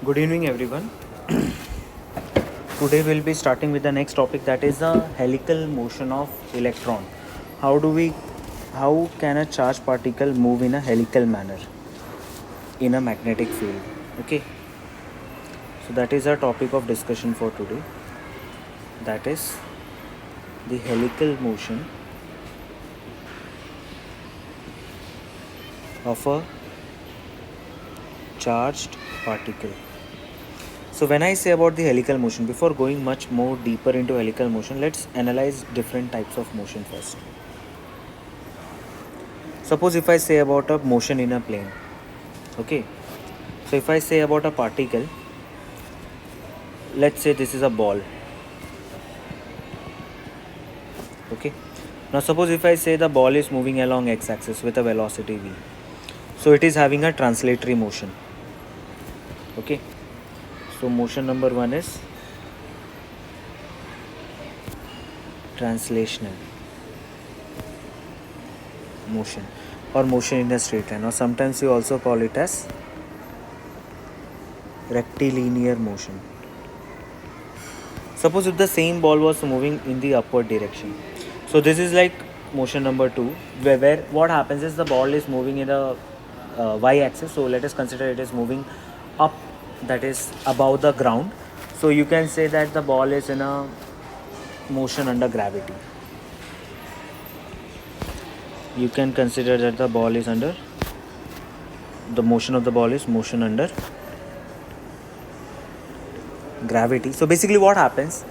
Good evening, everyone. Today we'll be starting with the next topic, that is the helical motion of electron. How do we how can a charged particle move in a helical manner in a magnetic field? Okay. So that is our topic of discussion for today. That is the helical motion of a charged particle. So when I say about the helical motion, before going much more deeper into helical motion, let's analyze different types of motion first. Suppose if I say about a motion in a plane, okay. So if I say about a particle, let's say this is a ball, okay. Now suppose if I say the ball is moving along x-axis with a velocity v, so it is having a translatory motion, okay. So motion number 1 is translational motion, or motion in a straight line, or sometimes you also call it as rectilinear motion. Suppose if the same ball was moving in the upward direction, so this is like motion number 2, where what happens is the ball is moving in the y-axis. So let us consider it is moving up, that is above the ground. So you can say that the ball is in a motion under gravity. You can consider that the ball is under, the motion of the ball is motion under gravity. So basically what happens,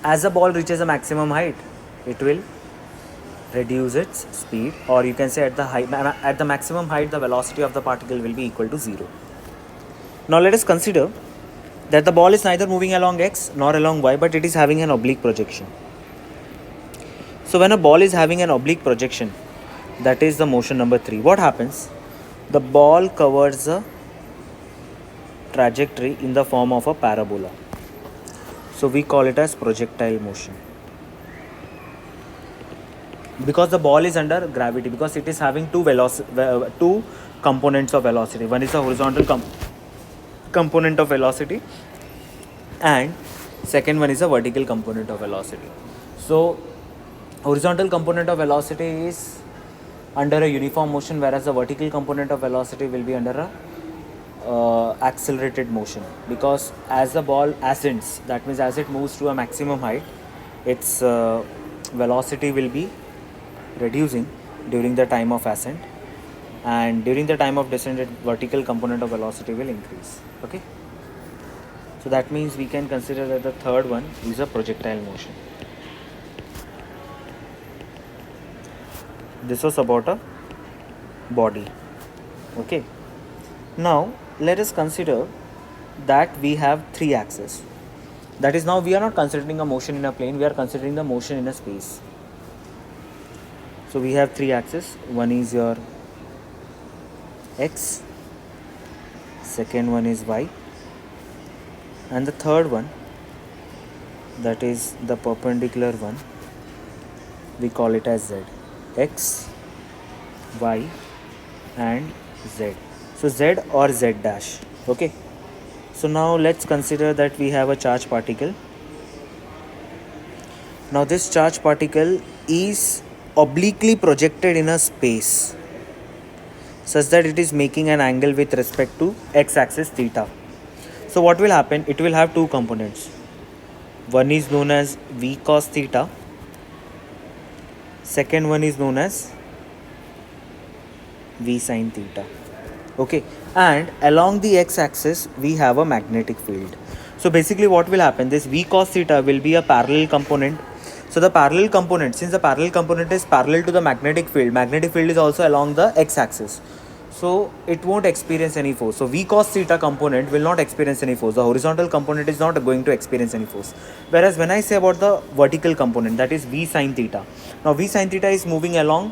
as the ball reaches a maximum height, it will reduce its speed, or you can say at the maximum height the velocity of the particle will be equal to 0. Now let us consider that the ball is neither moving along x nor along y, but it is having an oblique projection. So when a ball is having an oblique projection, that is the motion number 3, what happens? The ball covers a trajectory in the form of a parabola. So we call it as projectile motion, because the ball is under gravity, because it is having two components of velocity. One is the horizontal component of velocity, and second one is a vertical component of velocity. So horizontal component of velocity is under a uniform motion, whereas the vertical component of velocity will be under a accelerated motion, because as the ball ascends, that means as it moves to a maximum height, its velocity will be reducing during the time of ascent, and during the time of descent, its vertical component of velocity will increase. Okay, so that means we can consider that the third one is a projectile motion. This was about a body. Okay, now let us consider that we have 3 axes. That is, now we are not considering a motion in a plane, we are considering the motion in a space. So we have 3 axes. One is your x, second one is y, and the third one, that is the perpendicular one, we call it as z. X, y and z. So z or z dash. Okay, so now let's consider that we have a charged particle. Now this charged particle is obliquely projected in a space such that it is making an angle with respect to x-axis theta. So what will happen? It will have 2 components. One is known as v cos theta, second one is known as v sin theta. Okay, and along the x-axis we have a magnetic field. So basically what will happen, this v cos theta will be a parallel component. So the parallel component, since the parallel component is parallel to the magnetic field is also along the x-axis, so it won't experience any force. So v cos theta component will not experience any force. The horizontal component is not going to experience any force. Whereas when I say about the vertical component, that is v sin theta, now v sin theta is moving along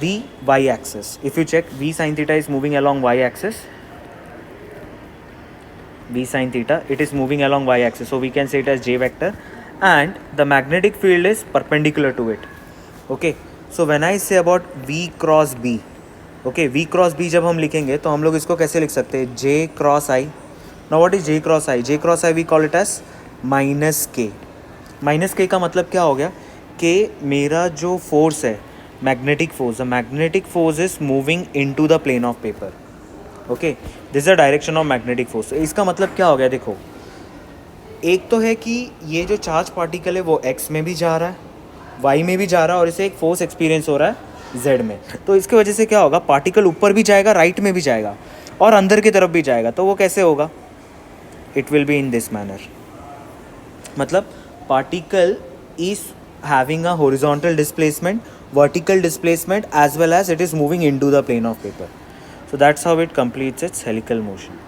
the y-axis. If you check, v sin theta is moving along y-axis. V sin theta, it is moving along y-axis, so we can say it as j vector, and the magnetic field is perpendicular to it. Okay, so when I say about v cross b, okay, v cross b जब हम लिखेंगे तो हम लोग इसको कैसे लिख सकते हैं, j cross i, now what is J cross I? J cross I we call it as minus K. Minus K का मतलब क्या हो गया कि मेरा जो फोर्स है, magnetic force, the magnetic force is moving into the plane of paper. Okay, this is the direction of magnetic force. इसका मतलब क्या हो गया? देखो, एक तो है कि ये जो चार्ज पार्टिकल है वो एक्स में भी जा रहा है, वाई में भी जा रहा है, और इसे एक फोर्स एक्सपीरियंस हो रहा है जेड में. तो इसके वजह से क्या होगा? पार्टिकल ऊपर भी जाएगा, राइट में भी जाएगा, और अंदर की तरफ भी जाएगा. तो वो कैसे होगा? It will be in this manner. मतलब particle is having a horizontal displacement, vertical displacement, as well as it is moving into the plane of paper. So that's how it completes its helical motion.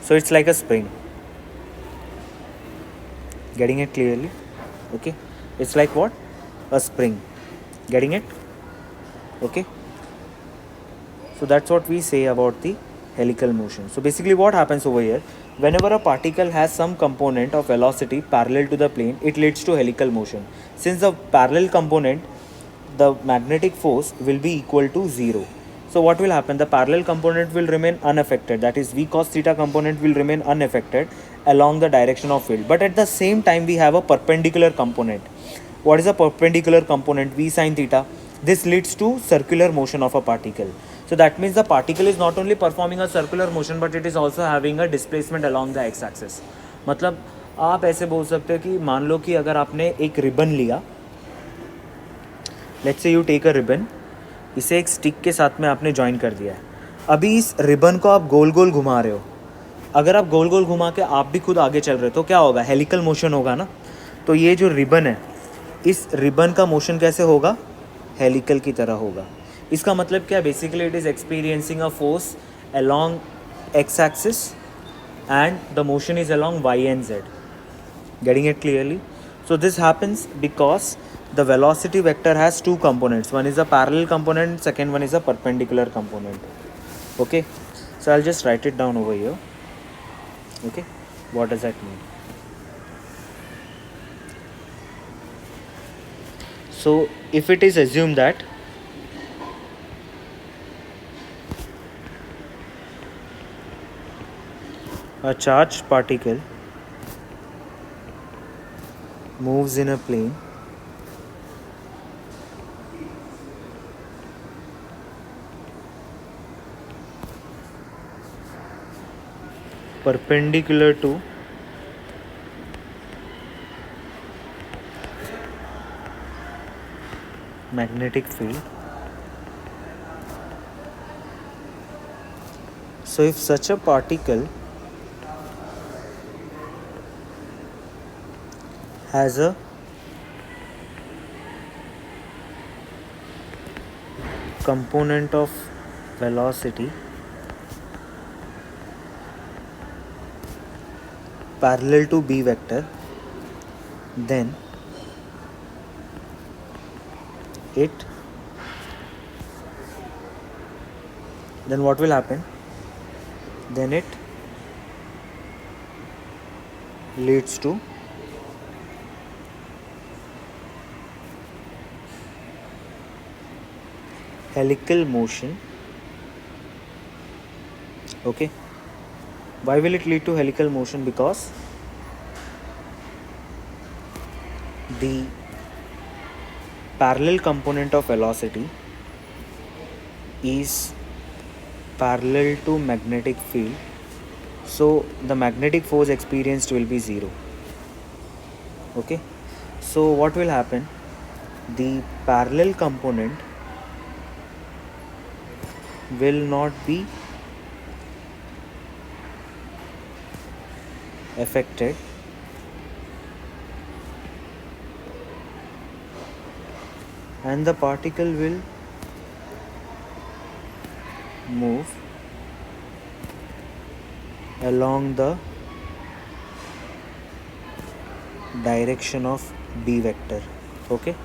So it's like a spring. Getting it clearly? Okay. It's like what? A spring. Getting it? Okay. So that's what we say about the helical motion. So basically what happens over here, whenever a particle has some component of velocity parallel to the plane, it leads to helical motion. Since the parallel component, the magnetic force will be equal to 0. So what will happen? The parallel component will remain unaffected. That is, v cos theta component will remain unaffected along the direction of field. But at the same time, we have a perpendicular component. What is a perpendicular component? V sin theta. This leads to circular motion of a particle. So that means the particle is not only performing a circular motion, but it is also having a displacement along the x-axis. मतलब आप ऐसे बोल सकते हो कि मान लो कि अगर आपने एक रिबन लिया, let's say you take a ribbon, इसे एक स्टिक के साथ में आपने ज्वाइन कर दिया है. अभी इस रिबन को आप गोल गोल घुमा रहे हो. अगर आप गोल गोल घुमा के आप भी खुद आगे चल रहे हो तो क्या होगा? हेलिकल मोशन होगा ना. तो ये जो रिबन है, इस रिबन का मोशन कैसे होगा? हेलिकल की तरह होगा. इसका मतलब क्या? Basically it is experiencing a force along X axis and the motion is along Y and Z. Getting it clearly? So this happens because the velocity vector has two components. One is a parallel component, second one is a perpendicular component. Okay, so I'll just write it down over here. Okay, what does that mean? So if it is assumed that a charged particle moves in a plane perpendicular to magnetic field. So if such a particle has a component of velocity parallel to b vector, then what will happen? Then it leads to helical motion. Okay, why will it lead to helical motion? Because the parallel component of velocity is parallel to magnetic field, so the magnetic force experienced will be 0. Okay, so what will happen? The parallel component will not be affected and the particle will move along the direction of b vector. Okay,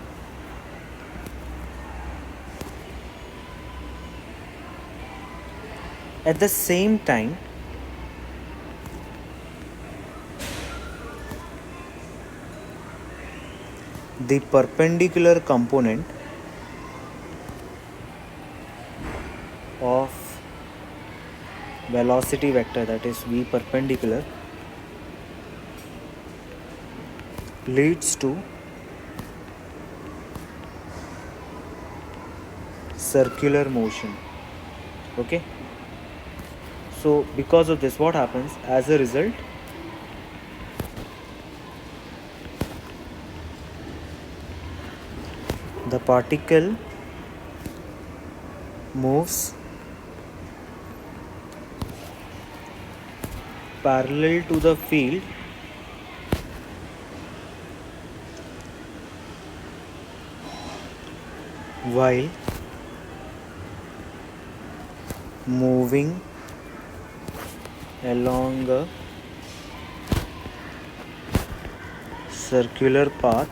at the same time the perpendicular component of velocity vector, that is v perpendicular, leads to circular motion. Okay, so because of this, what happens as a result? The particle moves parallel to the field while moving along a circular path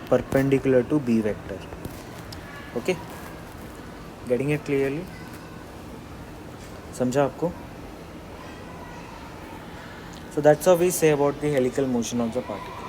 perpendicular to b vector. Okay, getting it clearly? समझा आपको? So that's how we say about the helical motion of the particle.